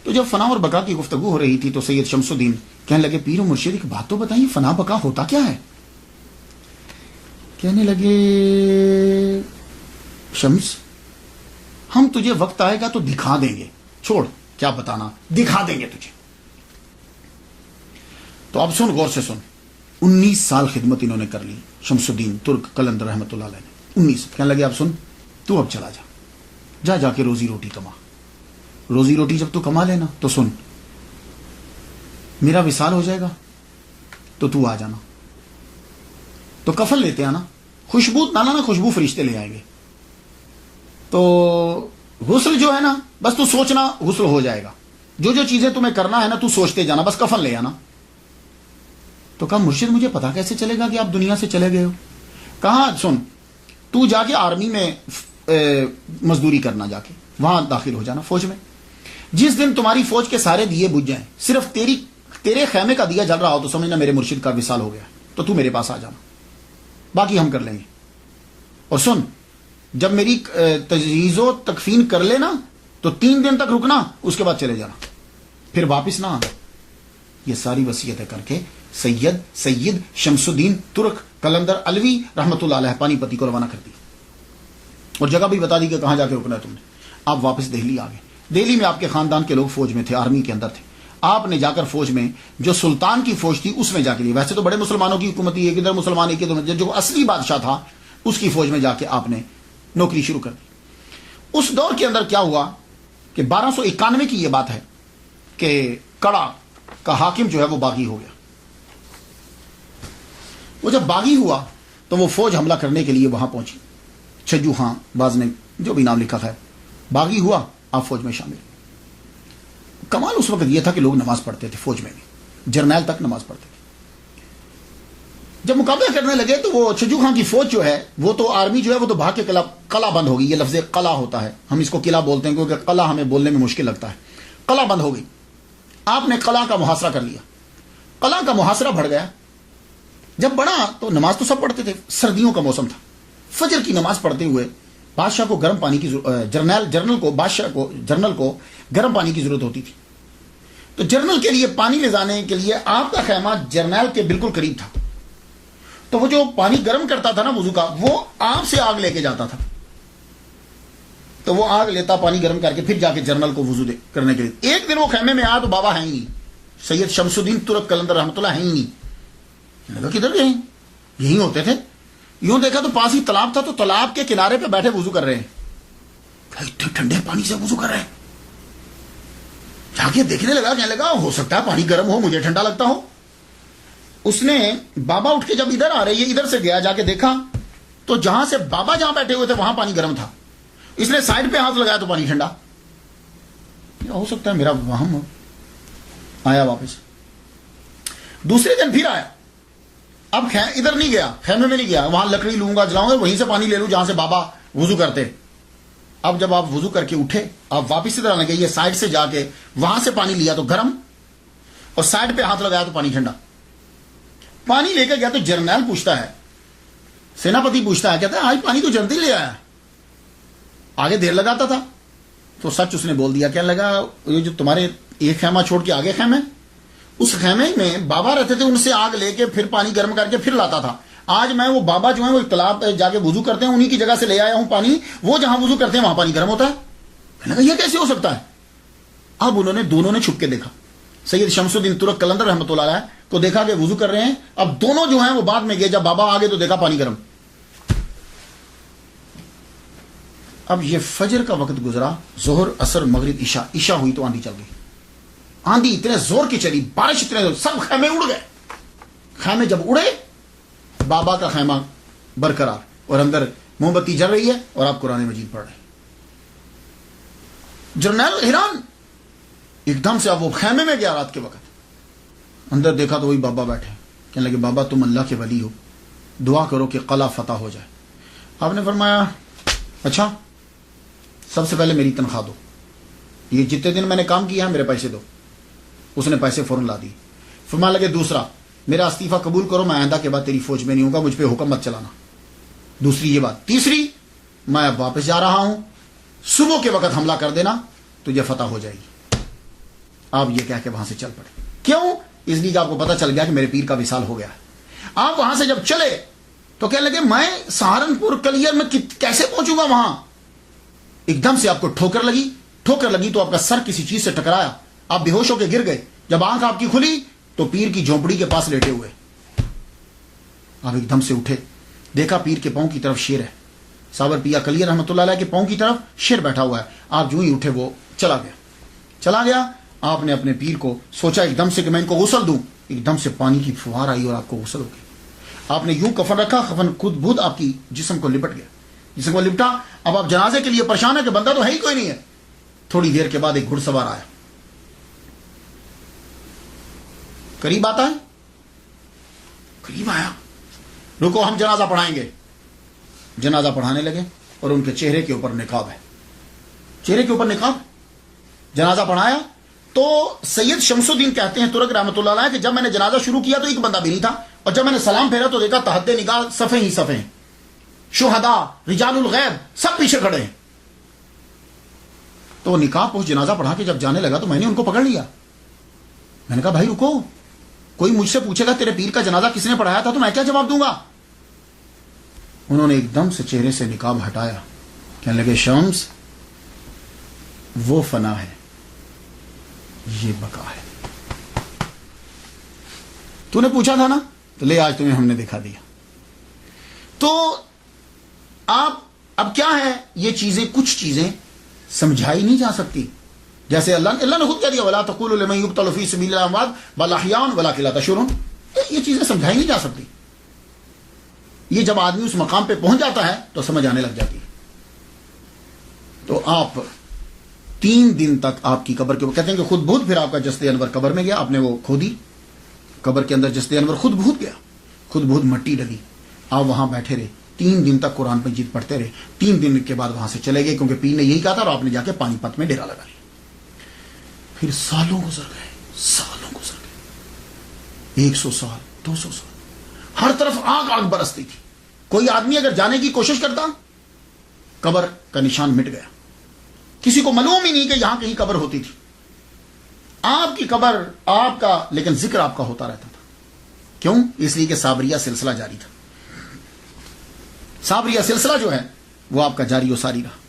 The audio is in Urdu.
تو جب فنا اور بقا کی گفتگو ہو رہی تھی تو سید شمس الدین کہنے لگے پیر و مرشد ایک بات تو بتائیے، فنا بقا ہوتا کیا ہے؟ کہنے لگے شمس ہم تجھے وقت آئے گا تو دکھا دیں گے، چھوڑ کیا بتانا، دکھا دیں گے تجھے۔ تو اب سن، غور سے سن، 19 سال خدمت انہوں نے کر لی شمس الدین ترک قلندر رحمۃ اللہ علیہ نے، 19۔ کہنے لگے اب سن، تو اب چلا جا کے روزی روٹی کما، روزی روٹی جب تو کما لینا تو سن، میرا وصال ہو جائے گا تو آ جانا، تو کفن لیتے آنا، خوشبو نہ لانا، خوشبو فرشتے لے آئیں گے، تو غسل جو ہے نا بس تو سوچنا غسل ہو جائے گا، جو چیزیں تمہیں کرنا ہے نا تو سوچتے جانا، بس کفن لے آنا۔ تو کہا مرشد مجھے پتا کیسے چلے گا کہ آپ دنیا سے چلے گئے ہو؟ کہا سن، تو جا کے آرمی میں مزدوری کرنا، جا کے وہاں داخل ہو جانا فوج میں، جس دن تمہاری فوج کے سارے دیے بجھ جائیں، صرف تیرے خیمے کا دیا جل رہا ہو تو سمجھنا میرے مرشد کا وصال ہو گیا، تو میرے پاس آ جانا، باقی ہم کر لیں گے۔ اور سن، جب میری تجہیز و تکفین کر لینا تو 3 دن تک رکنا، اس کے بعد چلے جانا، پھر واپس نہ آنا۔ یہ ساری وصیتیں کر کے سید شمس الدین ترک قلندر علوی رحمۃ اللہ علیہ پانی پتی کو روانہ کر دی، اور جگہ بھی بتا دی کہ کہاں جا کے رکنا ہے تم نے۔ آپ واپس دہلی آ گئے۔ دہلی میں آپ کے خاندان کے لوگ فوج میں تھے، آرمی کے اندر تھے۔ آپ نے جا کر فوج میں جو سلطان کی فوج تھی اس میں جا کے لی، ویسے تو بڑے مسلمانوں کی حکومت تھی، ایک ادھر مسلمان ایک ادھر، جو اصلی بادشاہ تھا اس کی فوج میں جا کے آپ نے نوکری شروع کر دی۔ اس دور کے اندر کیا ہوا کہ 1291 کی یہ بات ہے کہ کڑا کا حاکم جو ہے وہ باغی ہو گیا۔ وہ جب باغی ہوا تو وہ فوج حملہ کرنے کے لیے وہاں پہنچی، چھجو خان باز نے جو بھی نام لکھا ہے، باغی ہوا، آپ فوج میں شامل۔ کمال اس وقت یہ تھا کہ لوگ نماز پڑھتے تھے، فوج میں بھی جرنیل تک نماز پڑھتے تھے۔ جب مقابلہ کرنے لگے تو وہ چھجو خان کی فوج جو ہے وہ تو آرمی جو ہے وہ تو بھاگ کے قلعہ بند ہو گئی، یہ لفظ قلعہ ہوتا ہے، ہم اس کو قلعہ بولتے ہیں کیونکہ قلعہ ہمیں بولنے میں مشکل لگتا ہے، قلعہ بند ہو گئی۔ آپ نے قلعہ کا محاصرہ کر لیا، قلعہ کا محاصرہ بڑھ گیا۔ جب بڑھا تو نماز تو سب پڑھتے تھے، سردیوں کا موسم تھا، فجر کی نماز پڑھتے ہوئے بادشاہ کو گرم پانی کی جنرل کو گرم پانی کی ضرورت ہوتی تھی، تو جنرل کے لیے پانی لے جانے کے لیے آپ کا خیمہ جرنیل کے بالکل قریب تھا، تو وہ جو پانی گرم کرتا تھا نا وضو کا، وہ آپ سے آگ لے کے جاتا تھا، تو وہ آگ لیتا پانی گرم کر کے پھر جا کے جنرل کو وضو کرنے کے لیے۔ ایک دن وہ خیمے میں آیا تو بابا ہے ہی نہیں، سید شمس الدین ترک قلندر رحمۃ اللہ ہے ہی نہیں۔ کدھر گئے؟ یہی ہوتے تھے۔ یوں دیکھا تو پاس ہی تالاب تھا، تو تالاب کے کنارے پہ بیٹھے وضو کر رہے ہیں، اتنے ٹھنڈے پانی سے وضو کر رہے ہیں۔ جا کے دیکھنے لگا، کہنے لگا ہو سکتا ہے پانی گرم ہو، مجھے ٹھنڈا لگتا ہو۔ اس نے بابا اٹھ کے جب ادھر آ رہے، یہ ادھر سے گیا، جا کے دیکھا تو جہاں سے بابا جہاں بیٹھے ہوئے تھے وہاں پانی گرم تھا۔ اس نے سائڈ پہ ہاتھ لگایا تو پانی ٹھنڈا۔ ہو سکتا ہے میرا وہم ہو۔ آیا واپس، دوسرے دن پھر آیا، اب ادھر نہیں گیا، خیمے میں نہیں گیا، وہاں لکڑی لوں گا جلاؤں گا، وہیں سے پانی لے لوں جہاں سے بابا وضو کرتے۔ اب جب آپ وضو کر کے اٹھے، آپ واپس ادھر آنے گئے، یہ سائڈ سے جا کے وہاں سے پانی لیا تو گرم، اور سائڈ پہ ہاتھ لگایا تو پانی ٹھنڈا۔ پانی لے کے گیا تو جرنیل پوچھتا ہے، سیناپتی پوچھتا ہے، کہتا ہے آج پانی تو جلدی لے آیا، آگے دیر لگاتا تھا۔ تو سچ اس نے بول دیا، کہنے لگا یہ جو تمہارے ایک خیمہ چھوڑ کے آگے خیمہ، اس خیمے میں بابا رہتے تھے، ان سے آگ لے کے پھر پانی گرم کر کے پھر لاتا تھا۔ آج میں وہ بابا جو ہیں وہ تالاب پہ جا کے وضو کرتے ہیں، انہی کی جگہ سے لے آیا ہوں پانی، وہ جہاں وضو کرتے ہیں وہاں پانی گرم ہوتا ہے۔ کہنے لگا یہ کیسے ہو سکتا ہے؟ اب دونوں نے چھپ کے دیکھا، سید شمس الدین ترک قلندر رحمۃ اللہ علیہ کو دیکھا کہ وضو کر رہے ہیں، اب دونوں جو ہیں وہ بعد میں گئے، جب بابا آگے تو دیکھا پانی گرم۔ اب یہ فجر کا وقت گزرا، ظہر اثر مغرب عشاء ہوئی تو آندھی چل گئی۔ آندھی اتنے زور کی چلی، بارش اتنے زور، سب خیمے اڑ گئے۔ خیمے جب اڑے، بابا کا خیمہ برقرار اور اندر موم بتی جل رہی ہے اور آپ قرآن مجید پڑھ رہے ہیں۔ جرنیل حیران، ایک دم سے اب وہ خیمے میں گیا رات کے وقت، اندر دیکھا تو وہی بابا بیٹھے، کہنے لگے بابا تم اللہ کے ولی ہو، دعا کرو کہ قلعہ فتح ہو جائے۔ آپ نے فرمایا اچھا، سب سے پہلے میری تنخواہ دو، یہ جتنے دن میں نے کام کیا ہے میرے پیسے دو۔ اس نے پیسے فوراً لا دی۔ فرمانے لگے دوسرا، میرا استعفیٰ قبول کرو، میں آئندہ کے بعد تیری فوج میں نہیں ہوں گا، مجھ پہ حکم مت چلانا۔ دوسری یہ بات۔ تیسری، میں اب واپس جا رہا ہوں، صبح کے وقت حملہ کر دینا، تجھے فتح ہو جائے گی۔ آپ یہ کہہ کے وہاں سے چل پڑے. کیوں؟ اس لیے کہ آپ کو پتا چل گیا کہ میرے پیر کا وصال ہو گیا. آپ وہاں سے جب چلے تو کہنے لگے میں سہارنپور کلیئر میں کیسے پہنچوں گا وہاں. ایک دم سے آپ کو ٹھوکر لگی تو آپ کا سر کسی چیز سے ٹکرایا, آپ بے ہوش ہو کے گر گئے. جب آنکھ آپ کی کھلی تو پیر کی جھونپڑی کے پاس لیٹے ہوئے. آپ ایک دم سے اٹھے, دیکھا پیر کے پاؤں کی طرف شیر ہے. صابر پیا کلیئر رحمۃ اللہ علیہ کے پاؤں کی طرف شیر بیٹھا ہوا ہے. آپ جو ہی اٹھے وہ چلا گیا. آپ نے اپنے پیر کو سوچا ایک دم سے کہ میں ان کو غسل دوں. ایک دم سے پانی کی فوار آئی اور آپ کو غسل ہو گئی. آپ نے یوں کفن رکھا, کفن خود بخود آپ کی جسم کو لپٹ گیا. جسم کو لپٹا. اب آپ جنازے کے لیے پریشان ہے کہ بندہ تو ہے ہی کوئی نہیں ہے. تھوڑی دیر کے بعد ایک گھڑ سوار آیا, قریب آتا ہے, قریب آیا, رکو ہم جنازہ پڑھائیں گے. جنازہ پڑھانے لگے اور ان کے چہرے کے اوپر نقاب ہے. جنازہ پڑھایا تو سید شمس الدین کہتے ہیں ترک رحمۃ اللہ علیہ کہ جب میں نے جنازہ شروع کیا تو ایک بندہ بھی نہیں تھا, اور جب میں نے سلام پھیرا تو دیکھا تحت نگاہ صفیں ہی صفیں, شہداء, رجال الغیب سب پیچھے کھڑے ہیں. تو نقاب اس جنازہ پڑھا کے جب جانے لگا تو میں نے ان کو پکڑ لیا. میں نے کہا بھائی رکو, کوئی مجھ سے پوچھے گا تیرے پیر کا جنازہ کس نے پڑھایا تھا تو میں کیا جواب دوں گا. انہوں نے ایک دم سے چہرے سے نقاب ہٹایا, کہنے لگے شمس وہ فنا ہے, یہ بقا ہے. تو نے پوچھا تھا نا, تو لے آج تمہیں ہم نے دکھا دیا. تو آپ اب کیا ہے, یہ چیزیں کچھ چیزیں سمجھائی نہیں جا سکتی. جیسے اللہ نے خود کہہ دیا وَلَا تَقُولُوا لِمَن يُقْتَلُ فِي سَبِيلِ اللَّهِ أَمْوَاتٌ بَلْ أَحْيَاءٌ وَلَكِن لَا تَشْعُرُونَ. یہ چیزیں سمجھائی نہیں جا سکتی. یہ جب آدمی اس مقام پہ پہنچ جاتا ہے تو سمجھ آنے لگ جاتی ہے. تو آپ 3 دن تک آپ کی قبر کے, کہتے ہیں کہ خود بہت, پھر آپ کا جسد انور قبر میں گیا, آپ نے وہ کھودی قبر کے اندر, جسد انور خود بہت گیا, خود بہت مٹی ڈلی. آپ وہاں بیٹھے رہے 3 دن تک, قرآن مجید پڑھتے رہے. 3 دن کے بعد وہاں سے چلے گئے کیونکہ پیر نے یہی کہا تھا, اور آپ نے جا کے پانی پت میں ڈیرا لگا لیا. پھر سالوں گزر گئے, 100 سال 200 سال, ہر طرف آگ برستی تھی. کوئی آدمی اگر جانے کی کوشش کرتا, قبر کا نشان مٹ گیا. کسی کو معلوم ہی نہیں کہ یہاں کہیں قبر ہوتی تھی. آپ کی قبر آپ کا, لیکن ذکر آپ کا ہوتا رہتا تھا. کیوں؟ اس لیے کہ صابریہ سلسلہ جاری تھا. صابریہ سلسلہ جو ہے وہ آپ کا جاری و ساری رہا.